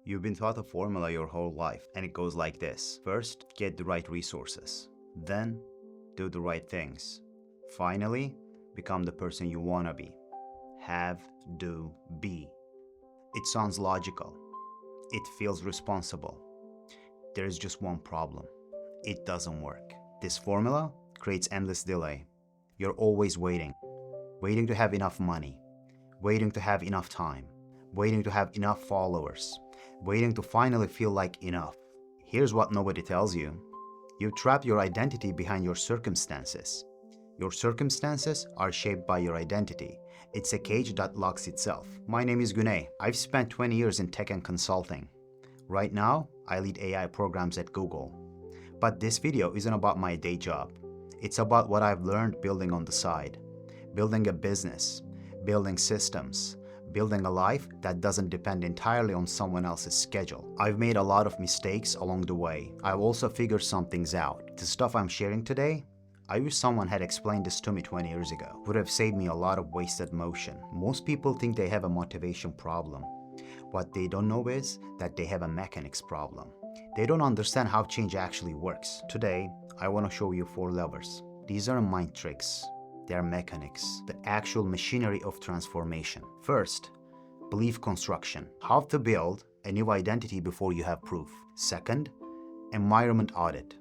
You've been taught a formula your whole life, and it goes like this. First, get the right resources. Then, do the right things. Finally, become the person you want to be. Have, do, be. It sounds logical. It feels responsible. There is just one problem. It doesn't work. This formula creates endless delay. You're always waiting. Waiting to have enough money. Waiting to have enough time. Waiting to have enough followers. Waiting to finally feel like enough. Here's what nobody tells you. You trap your identity behind your circumstances. Your circumstances are shaped by your identity. It's a cage that locks itself. My name is Gunay. I've spent 20 years in tech and consulting. Right now, I lead AI programs at Google. But this video isn't about my day job. It's about what I've learned building on the side. Building a business, building systems, building a life that doesn't depend entirely on someone else's schedule. I've made a lot of mistakes along the way. I've also figured some things out. The stuff I'm sharing today, I wish someone had explained this to me 20 years ago. It would have saved me a lot of wasted motion. Most people think they have a motivation problem. What they don't know is that they have a mechanics problem. They don't understand how change actually works. Today, I want to show you 4 levers. These aren't mind tricks. They are mechanics, the actual machinery of transformation. First, belief construction. How to build a new identity before you have proof. Second, environment audit.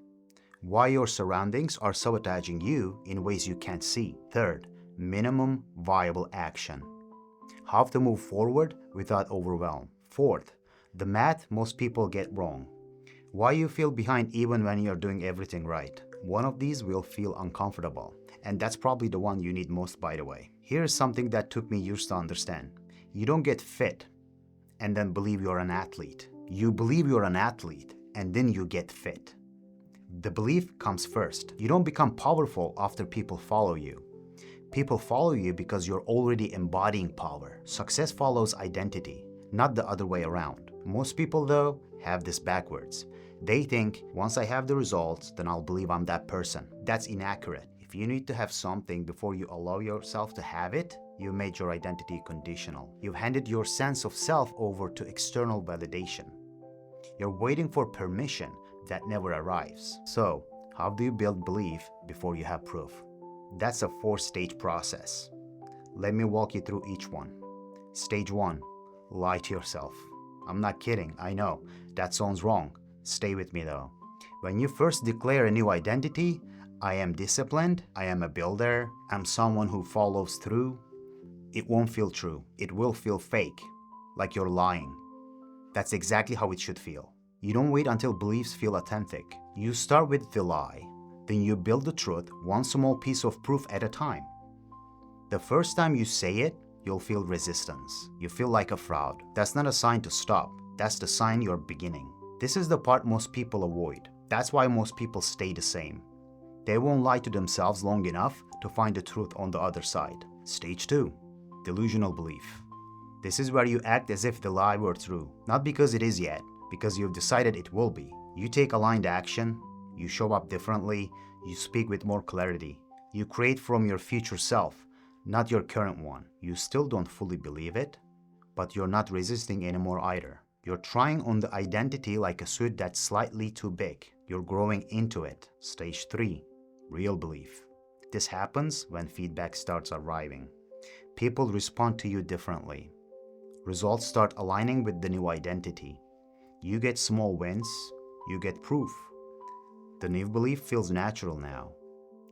Why your surroundings are sabotaging you in ways you can't see. Third, minimum viable action. How to move forward without overwhelm. Fourth, the math most people get wrong. Why you feel behind even when you're doing everything right. One of these will feel uncomfortable, and that's probably the one you need most, by the way. Here's something that took me years to understand. You don't get fit and then believe you're an athlete. You believe you're an athlete and then you get fit. The belief comes first. You don't become powerful after people follow you. People follow you because you're already embodying power. Success follows identity, not the other way around. Most people, though, have this backwards. They think, once I have the results, then I'll believe I'm that person. That's inaccurate. If you need to have something before you allow yourself to have it, you made your identity conditional. You've handed your sense of self over to external validation. You're waiting for permission that never arrives. So, how do you build belief before you have proof? That's a 4-stage process. Let me walk you through each one. Stage 1, lie to yourself. I'm not kidding, I know. That sounds wrong. Stay with me though. When you first declare a new identity, I am disciplined, I am a builder, I'm someone who follows through, it won't feel true. It will feel fake, like you're lying. That's exactly how it should feel. You don't wait until beliefs feel authentic. You start with the lie, then you build the truth one small piece of proof at a time. The first time you say it, you'll feel resistance. You feel like a fraud. That's not a sign to stop. That's the sign you're beginning. This is the part most people avoid. That's why most people stay the same. They won't lie to themselves long enough to find the truth on the other side. Stage 2, delusional belief. This is where you act as if the lie were true. Not because it is yet, because you've decided it will be. You take aligned action, you show up differently, you speak with more clarity. You create from your future self, not your current one. You still don't fully believe it, but you're not resisting anymore either. You're trying on the identity like a suit that's slightly too big. You're growing into it. Stage 3, real belief. This happens when feedback starts arriving. People respond to you differently. Results start aligning with the new identity. You get small wins, you get proof. The new belief feels natural now.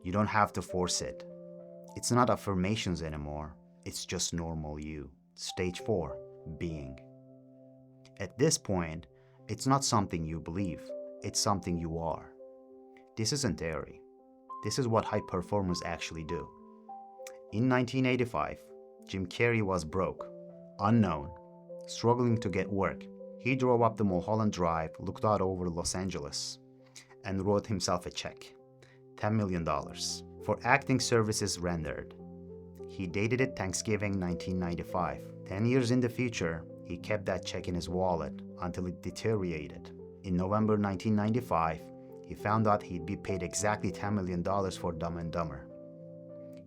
You don't have to force it. It's not affirmations anymore, it's just normal you. Stage 4, being. At this point, it's not something you believe, it's something you are. This isn't theory. This is what high performers actually do. In 1985, Jim Carrey was broke, unknown, struggling to get work. He drove up the Mulholland Drive, looked out over Los Angeles, and wrote himself a check, $10 million, for acting services rendered. He dated it Thanksgiving 1995. 10 years in the future, he kept that check in his wallet until it deteriorated. In November 1995, he found out he'd be paid exactly $10 million for Dumb and Dumber.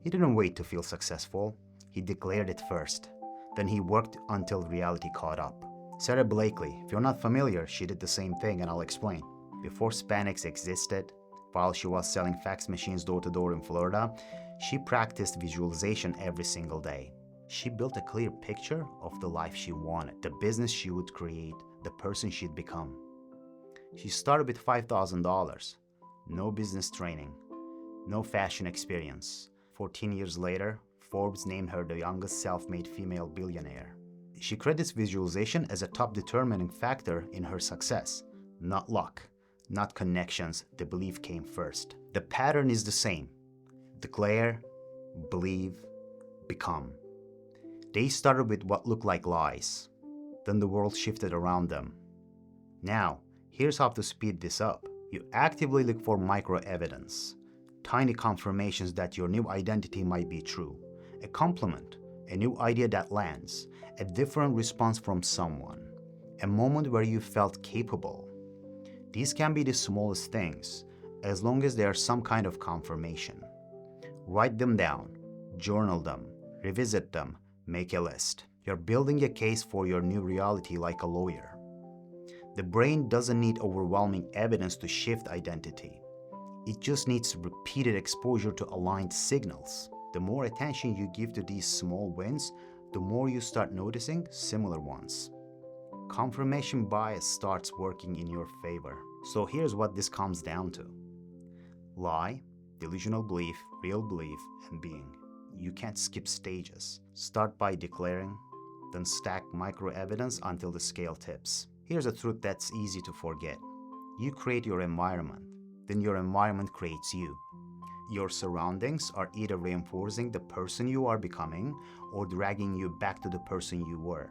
He didn't wait to feel successful. He declared it first. Then he worked until reality caught up. Sarah Blakely, if you're not familiar, she did the same thing, and I'll explain. Before Spanx existed, while she was selling fax machines door to door in Florida, she practiced visualization every single day. She built a clear picture of the life she wanted, the business she would create, the person she'd become. She started with $5,000, no business training, no fashion experience. 14 years later, Forbes named her the youngest self-made female billionaire. She credits visualization as a top determining factor in her success. Not luck, not connections, the belief came first. The pattern is the same. Declare, believe, become. They started with what looked like lies. Then the world shifted around them. Now, here's how to speed this up. You actively look for micro evidence, tiny confirmations that your new identity might be true. A compliment, a new idea that lands, a different response from someone, a moment where you felt capable. These can be the smallest things, as long as they are some kind of confirmation. Write them down, journal them, revisit them, make a list. You're building a case for your new reality like a lawyer. The brain doesn't need overwhelming evidence to shift identity. It just needs repeated exposure to aligned signals. The more attention you give to these small wins, the more you start noticing similar ones. Confirmation bias starts working in your favor. So here's what this comes down to. Lie, delusional belief, real belief, and being. You can't skip stages. Start by declaring, then stack micro evidence until the scale tips. Here's a truth that's easy to forget. You create your environment, then your environment creates you. Your surroundings are either reinforcing the person you are becoming or dragging you back to the person you were.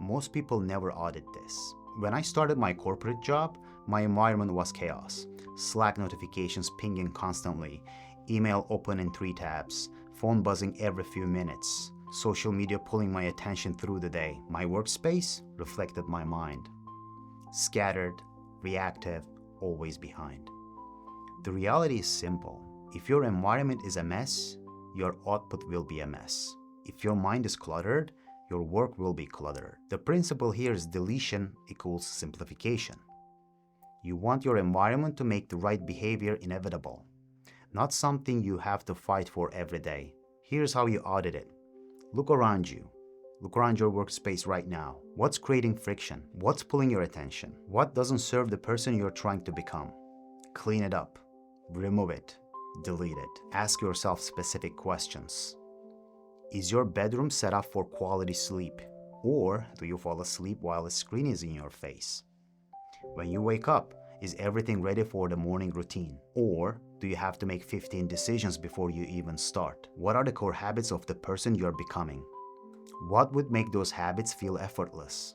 Most people never audit this. When I started my corporate job, my environment was chaos. Slack notifications pinging constantly, email open in 3 tabs, phone buzzing every few minutes, social media pulling my attention through the day. My workspace reflected my mind. Scattered, reactive, always behind. The reality is simple. If your environment is a mess, your output will be a mess. If your mind is cluttered, your work will be cluttered. The principle here is deletion equals simplification. You want your environment to make the right behavior inevitable, not something you have to fight for every day. Here's how you audit it. Look around you. Look around your workspace right now. What's creating friction? What's pulling your attention? What doesn't serve the person you're trying to become? Clean it up. Remove it. Delete it. Ask yourself specific questions. Is your bedroom set up for quality sleep? Or do you fall asleep while a screen is in your face? When you wake up, is everything ready for the morning routine? Or do you have to make 15 decisions before you even start? What are the core habits of the person you're becoming? What would make those habits feel effortless?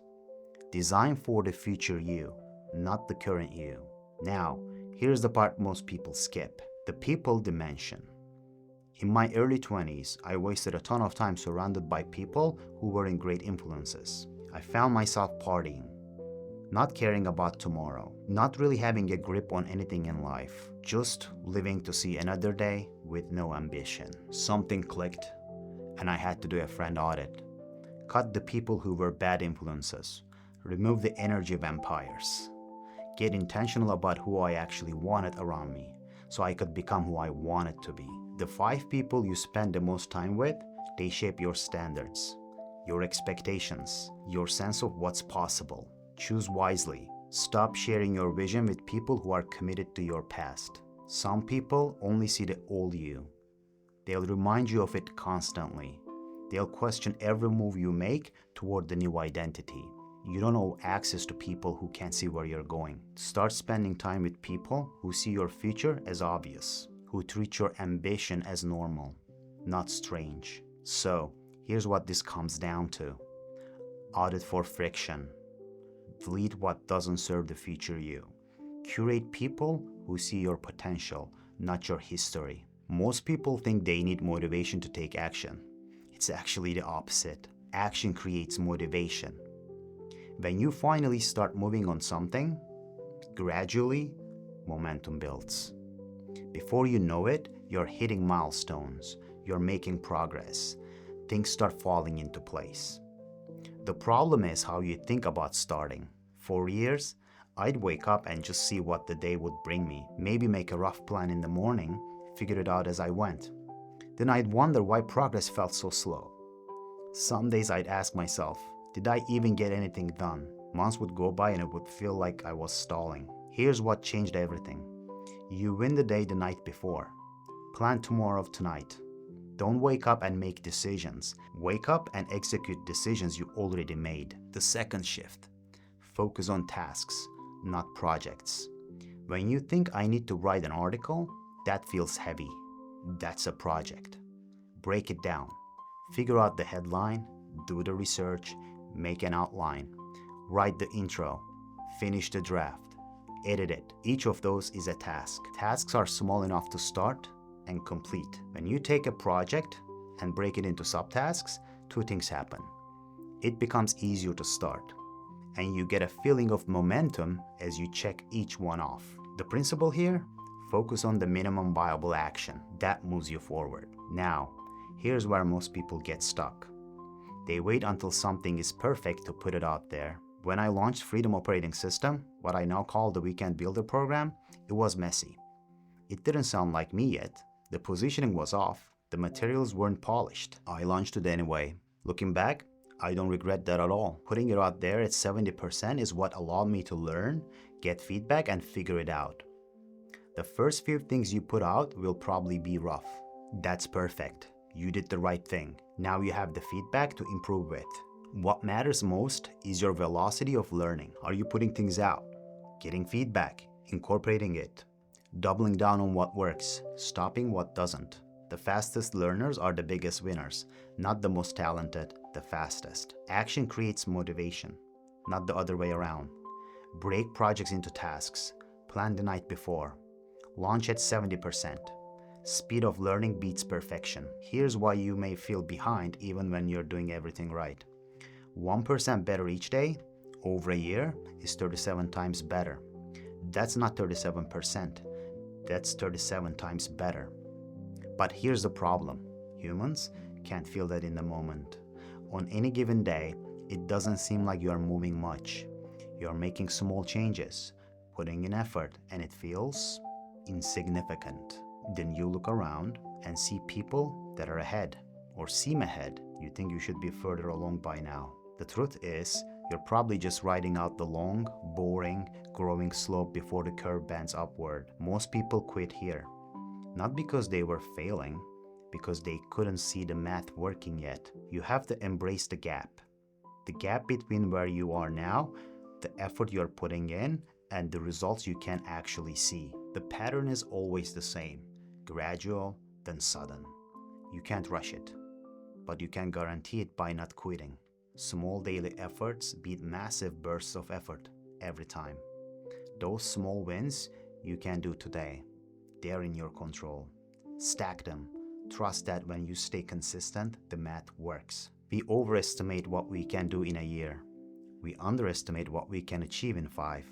Design for the future you, not the current you. Now, here's the part most people skip. The people dimension. In my early 20s, I wasted a ton of time surrounded by people who weren't great influences. I found myself partying, not caring about tomorrow, not really having a grip on anything in life, just living to see another day with no ambition. Something clicked, and I had to do a friend audit. Cut the people who were bad influences, remove the energy vampires, get intentional about who I actually wanted around me, so I could become who I wanted to be. The 5 people you spend the most time with, they shape your standards, your expectations, your sense of what's possible. Choose wisely. Stop sharing your vision with people who are committed to your past. Some people only see the old you. They'll remind you of it constantly. They'll question every move you make toward the new identity. You don't owe access to people who can't see where you're going. Start spending time with people who see your future as obvious, who treat your ambition as normal, not strange. So, here's what this comes down to. Audit for friction. Delete what doesn't serve the future you. Curate people who see your potential, not your history. Most people think they need motivation to take action. It's actually the opposite. Action creates motivation. When you finally start moving on something, gradually, momentum builds. Before you know it, you're hitting milestones, you're making progress, things start falling into place. The problem is how you think about starting. For years, I'd wake up and just see what the day would bring me, maybe make a rough plan in the morning, figure it out as I went. Then I'd wonder why progress felt so slow. Some days I'd ask myself, did I even get anything done? Months would go by and it would feel like I was stalling. Here's what changed everything. You win the day the night before. Plan tomorrow tonight. Don't wake up and make decisions. Wake up and execute decisions you already made. The second shift. Focus on tasks, not projects. When you think I need to write an article, that feels heavy. That's a project. Break it down. Figure out the headline, do the research, make an outline, write the intro, finish the draft, edit it. Each of those is a task. Tasks are small enough to start and complete. When you take a project and break it into subtasks, two things happen. It becomes easier to start, and you get a feeling of momentum as you check each one off. The principle here? Focus on the minimum viable action. That moves you forward. Now, here's where most people get stuck. They wait until something is perfect to put it out there. When I launched Freedom Operating System, what I now call the Weekend Builder program, it was messy. It didn't sound like me yet. The positioning was off. The materials weren't polished. I launched it anyway. Looking back, I don't regret that at all. Putting it out there at 70% is what allowed me to learn, get feedback, and figure it out. The first few things you put out will probably be rough. That's perfect. You did the right thing. Now you have the feedback to improve with. What matters most is your velocity of learning. Are you putting things out, getting feedback, incorporating it, doubling down on what works, stopping what doesn't? The fastest learners are the biggest winners, not the most talented, the fastest. Action creates motivation, not the other way around. Break projects into tasks. Plan the night before. Launch at 70%. Speed of learning beats perfection. Here's why you may feel behind even when you're doing everything right. 1% better each day, over a year, is 37 times better. That's not 37%. That's 37 times better. But here's the problem. Humans can't feel that in the moment. On any given day, it doesn't seem like you are moving much. You're making small changes, putting in effort, and it feels insignificant. Then you look around and see people that are ahead or seem ahead. You think you should be further along by now. The truth is, you're probably just riding out the long, boring, growing slope before the curve bends upward. Most people quit here. Not because they were failing, because they couldn't see the math working yet. You have to embrace the gap. The gap between where you are now, the effort you're putting in, and the results you can actually see. The pattern is always the same. Gradual, then sudden. You can't rush it, but you can guarantee it by not quitting. Small daily efforts beat massive bursts of effort every time. Those small wins you can do today. They're in your control. Stack them. Trust that when you stay consistent, the math works. We overestimate what we can do in a year. We underestimate what we can achieve in 5.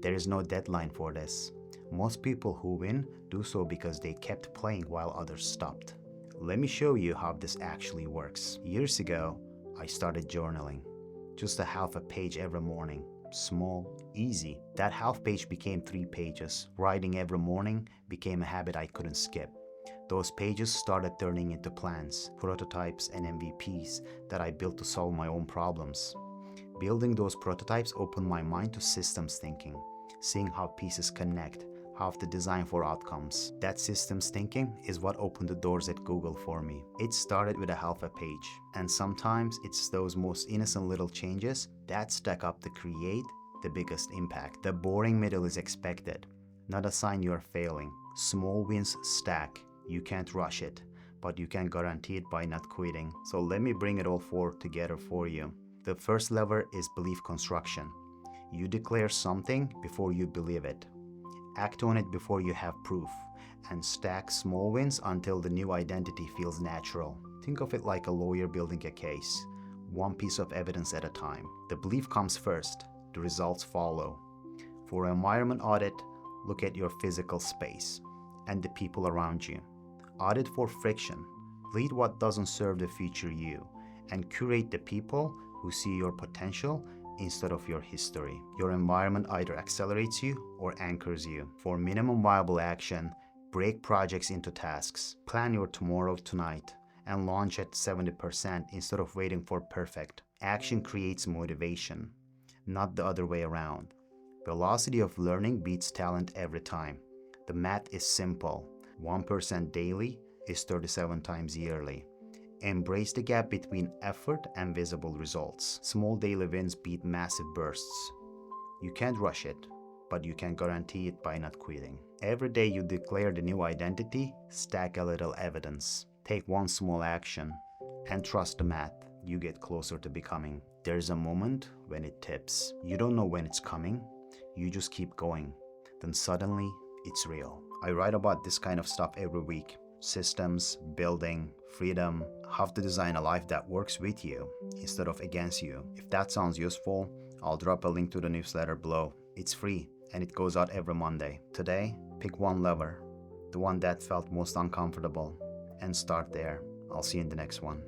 There is no deadline for this. Most people who win do so because they kept playing while others stopped. Let me show you how this actually works. Years ago, I started journaling. Just a half a page every morning. Small, easy. That half page became 3 pages. Writing every morning became a habit I couldn't skip. Those pages started turning into plans, prototypes, and MVPs that I built to solve my own problems. Building those prototypes opened my mind to systems thinking, seeing how pieces connect, how to design for outcomes. That systems thinking is what opened the doors at Google for me. It started with a half a page, and sometimes it's those most innocent little changes that stack up to create the biggest impact. The boring middle is expected, not a sign you're failing. Small wins stack. You can't rush it, but you can guarantee it by not quitting. So let me bring it all together for you. The first lever is belief construction. You declare something before you believe it. Act on it before you have proof, and stack small wins until the new identity feels natural. Think of it like a lawyer building a case, one piece of evidence at a time. The belief comes first, the results follow. For environment audit, look at your physical space and the people around you. Audit for friction, delete what doesn't serve the future you, and curate the people who see your potential instead of your history. Your environment either accelerates you or anchors you. For minimum viable action, break projects into tasks. Plan your tomorrow tonight and launch at 70% instead of waiting for perfect. Action creates motivation, not the other way around. Velocity of learning beats talent every time. The math is simple. 1% daily is 37 times yearly. Embrace the gap between effort and visible results. Small daily wins beat massive bursts. You can't rush it, but you can guarantee it by not quitting. Every day you declare the new identity, stack a little evidence. Take one small action and trust the math. You get closer to becoming. There's a moment when it tips. You don't know when it's coming. You just keep going. Then suddenly, it's real. I write about this kind of stuff every week. Systems, building, freedom, how to design a life that works with you instead of against you. If that sounds useful, I'll drop a link to the newsletter below. It's free and it goes out every Monday. Today, pick one lever, the one that felt most uncomfortable, and start there. I'll see you in the next one.